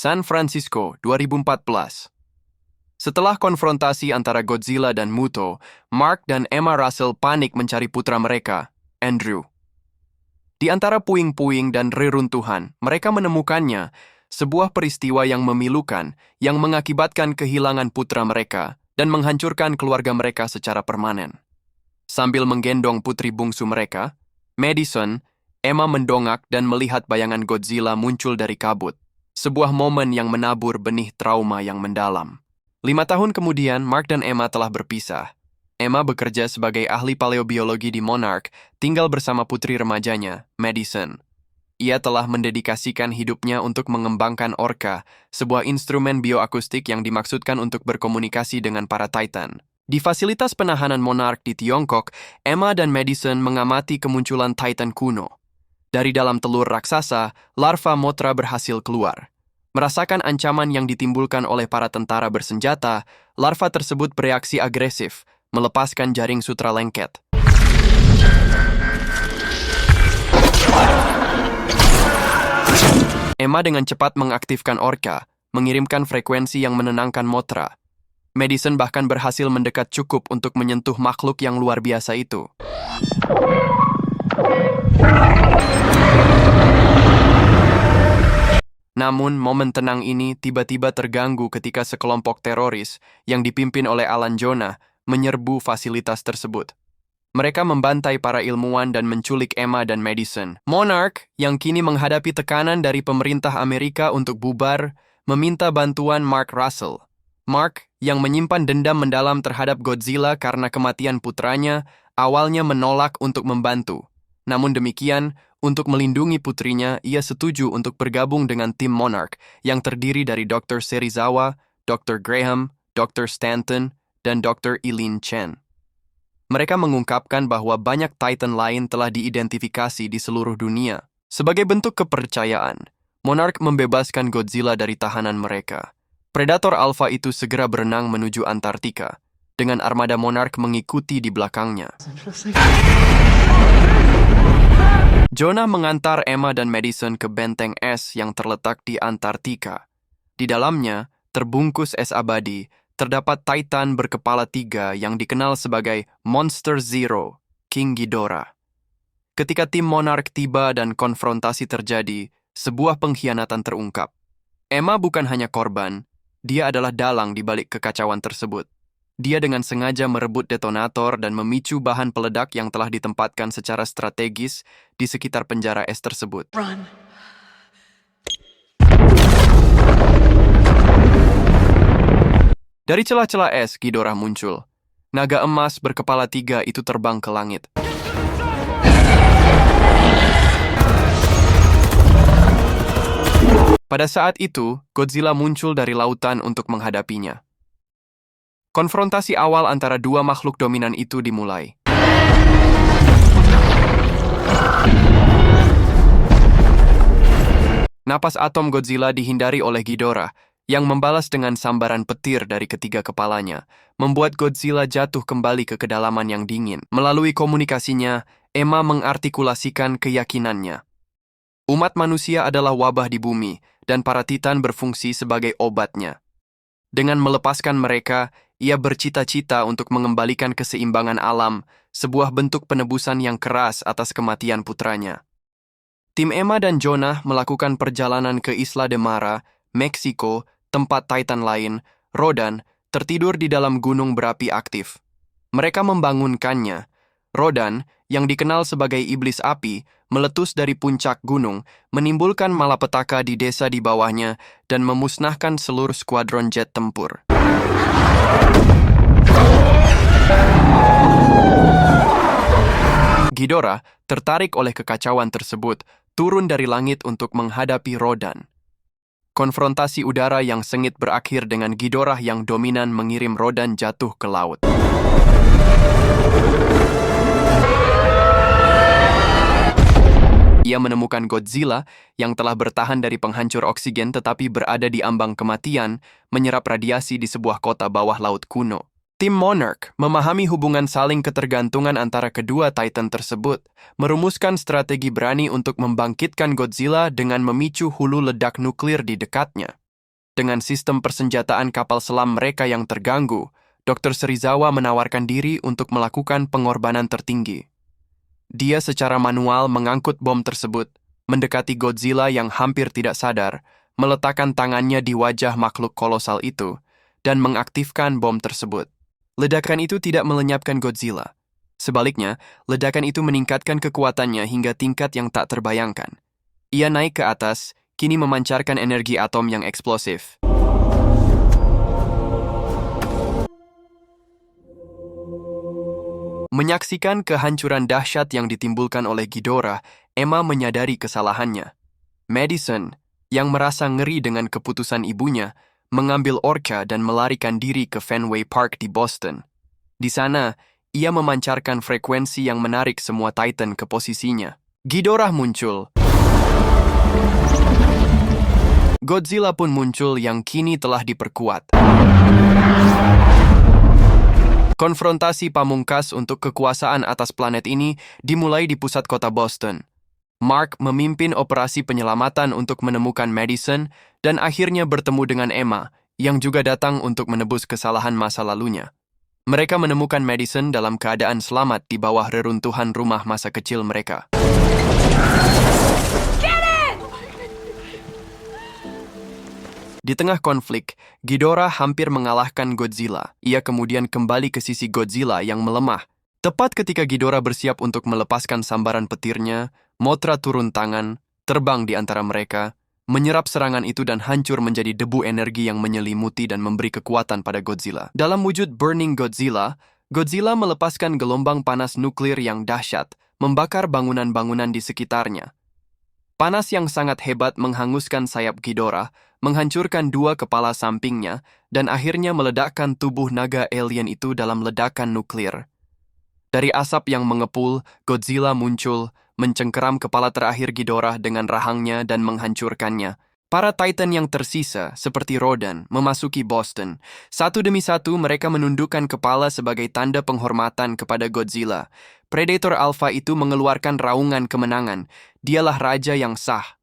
San Francisco, 2014. Setelah konfrontasi antara Godzilla dan Muto, Mark dan Emma Russell panik mencari putra mereka, Andrew. Di antara puing-puing dan reruntuhan, mereka menemukannya, sebuah peristiwa yang memilukan yang mengakibatkan kehilangan putra mereka dan menghancurkan keluarga mereka secara permanen. Sambil menggendong putri bungsu mereka, Madison, Emma mendongak dan melihat bayangan Godzilla muncul dari kabut. Sebuah momen yang menabur benih trauma yang mendalam. 5 tahun kemudian, Mark dan Emma telah berpisah. Emma bekerja sebagai ahli paleobiologi di Monarch, tinggal bersama putri remajanya, Madison. Ia telah mendedikasikan hidupnya untuk mengembangkan Orca, sebuah instrumen bioakustik yang dimaksudkan untuk berkomunikasi dengan para Titan. Di fasilitas penahanan Monarch di Tiongkok, Emma dan Madison mengamati kemunculan Titan kuno. Dari dalam telur raksasa, larva Mothra berhasil keluar. Merasakan ancaman yang ditimbulkan oleh para tentara bersenjata, larva tersebut bereaksi agresif, melepaskan jaring sutra lengket. Emma dengan cepat mengaktifkan Orca, mengirimkan frekuensi yang menenangkan Mothra. Madison bahkan berhasil mendekat cukup untuk menyentuh makhluk yang luar biasa itu. Namun, momen tenang ini tiba-tiba terganggu ketika sekelompok teroris yang dipimpin oleh Alan Jonah menyerbu fasilitas tersebut. Mereka membantai para ilmuwan dan menculik Emma dan Madison. Monarch, yang kini menghadapi tekanan dari pemerintah Amerika untuk bubar, meminta bantuan Mark Russell. Mark, yang menyimpan dendam mendalam terhadap Godzilla karena kematian putranya, awalnya menolak untuk membantu. Namun demikian, untuk melindungi putrinya, ia setuju untuk bergabung dengan tim Monarch yang terdiri dari Dr. Serizawa, Dr. Graham, Dr. Stanton, dan Dr. Eileen Chen. Mereka mengungkapkan bahwa banyak Titan lain telah diidentifikasi di seluruh dunia. Sebagai bentuk kepercayaan, Monarch membebaskan Godzilla dari tahanan mereka. Predator Alpha itu segera berenang menuju Antartika, dengan armada Monarch mengikuti di belakangnya. Jonah mengantar Emma dan Madison ke benteng es yang terletak di Antartika. Di dalamnya, terbungkus es abadi, terdapat Titan berkepala 3 yang dikenal sebagai Monster Zero, King Ghidorah. Ketika tim Monarch tiba dan konfrontasi terjadi, sebuah pengkhianatan terungkap. Emma bukan hanya korban, dia adalah dalang di balik kekacauan tersebut. Dia dengan sengaja merebut detonator dan memicu bahan peledak yang telah ditempatkan secara strategis di sekitar penjara es tersebut. Run. Dari celah-celah es, Ghidorah muncul. Naga emas berkepala 3 itu terbang ke langit. Pada saat itu, Godzilla muncul dari lautan untuk menghadapinya. Konfrontasi awal antara dua makhluk dominan itu dimulai. Napas atom Godzilla dihindari oleh Ghidorah, yang membalas dengan sambaran petir dari ketiga kepalanya, membuat Godzilla jatuh kembali ke kedalaman yang dingin. Melalui komunikasinya, Emma mengartikulasikan keyakinannya. Umat manusia adalah wabah di bumi, dan para Titan berfungsi sebagai obatnya. Dengan melepaskan mereka, ia bercita-cita untuk mengembalikan keseimbangan alam, sebuah bentuk penebusan yang keras atas kematian putranya. Tim Emma dan Jonah melakukan perjalanan ke Isla de Mara, Meksiko, tempat Titan lain, Rodan, tertidur di dalam gunung berapi aktif. Mereka membangunkannya. Rodan, yang dikenal sebagai iblis api, meletus dari puncak gunung, menimbulkan malapetaka di desa di bawahnya, dan memusnahkan seluruh skuadron jet tempur. Ghidorah, tertarik oleh kekacauan tersebut, turun dari langit untuk menghadapi Rodan. Konfrontasi udara yang sengit berakhir dengan Ghidorah yang dominan mengirim Rodan jatuh ke laut. Ia menemukan Godzilla yang telah bertahan dari penghancur oksigen tetapi berada di ambang kematian, menyerap radiasi di sebuah kota bawah laut kuno. Tim Monarch memahami hubungan saling ketergantungan antara kedua Titan tersebut, merumuskan strategi berani untuk membangkitkan Godzilla dengan memicu hulu ledak nuklir di dekatnya. Dengan sistem persenjataan kapal selam mereka yang terganggu, Dr. Serizawa menawarkan diri untuk melakukan pengorbanan tertinggi. Dia secara manual mengangkut bom tersebut, mendekati Godzilla yang hampir tidak sadar, meletakkan tangannya di wajah makhluk kolosal itu, dan mengaktifkan bom tersebut. Ledakan itu tidak melenyapkan Godzilla. Sebaliknya, ledakan itu meningkatkan kekuatannya hingga tingkat yang tak terbayangkan. Ia naik ke atas, kini memancarkan energi atom yang eksplosif. Menyaksikan kehancuran dahsyat yang ditimbulkan oleh Ghidorah, Emma menyadari kesalahannya. Madison, yang merasa ngeri dengan keputusan ibunya, mengambil Orca dan melarikan diri ke Fenway Park di Boston. Di sana, ia memancarkan frekuensi yang menarik semua Titan ke posisinya. Ghidorah muncul. Godzilla pun muncul yang kini telah diperkuat. Konfrontasi pamungkas untuk kekuasaan atas planet ini dimulai di pusat kota Boston. Mark memimpin operasi penyelamatan untuk menemukan Madison dan akhirnya bertemu dengan Emma, yang juga datang untuk menebus kesalahan masa lalunya. Mereka menemukan Madison dalam keadaan selamat di bawah reruntuhan rumah masa kecil mereka. Di tengah konflik, Ghidorah hampir mengalahkan Godzilla. Ia kemudian kembali ke sisi Godzilla yang melemah. Tepat ketika Ghidorah bersiap untuk melepaskan sambaran petirnya, Mothra turun tangan, terbang di antara mereka, menyerap serangan itu dan hancur menjadi debu energi yang menyelimuti dan memberi kekuatan pada Godzilla. Dalam wujud Burning Godzilla, Godzilla melepaskan gelombang panas nuklir yang dahsyat, membakar bangunan-bangunan di sekitarnya. Panas yang sangat hebat menghanguskan sayap Ghidorah, menghancurkan dua kepala sampingnya, dan akhirnya meledakkan tubuh naga alien itu dalam ledakan nuklir. Dari asap yang mengepul, Godzilla muncul, mencengkeram kepala terakhir Ghidorah dengan rahangnya dan menghancurkannya. Para Titan yang tersisa, seperti Rodan, memasuki Boston. Satu demi satu mereka menundukkan kepala sebagai tanda penghormatan kepada Godzilla. Predator Alpha itu mengeluarkan raungan kemenangan. Dialah raja yang sah,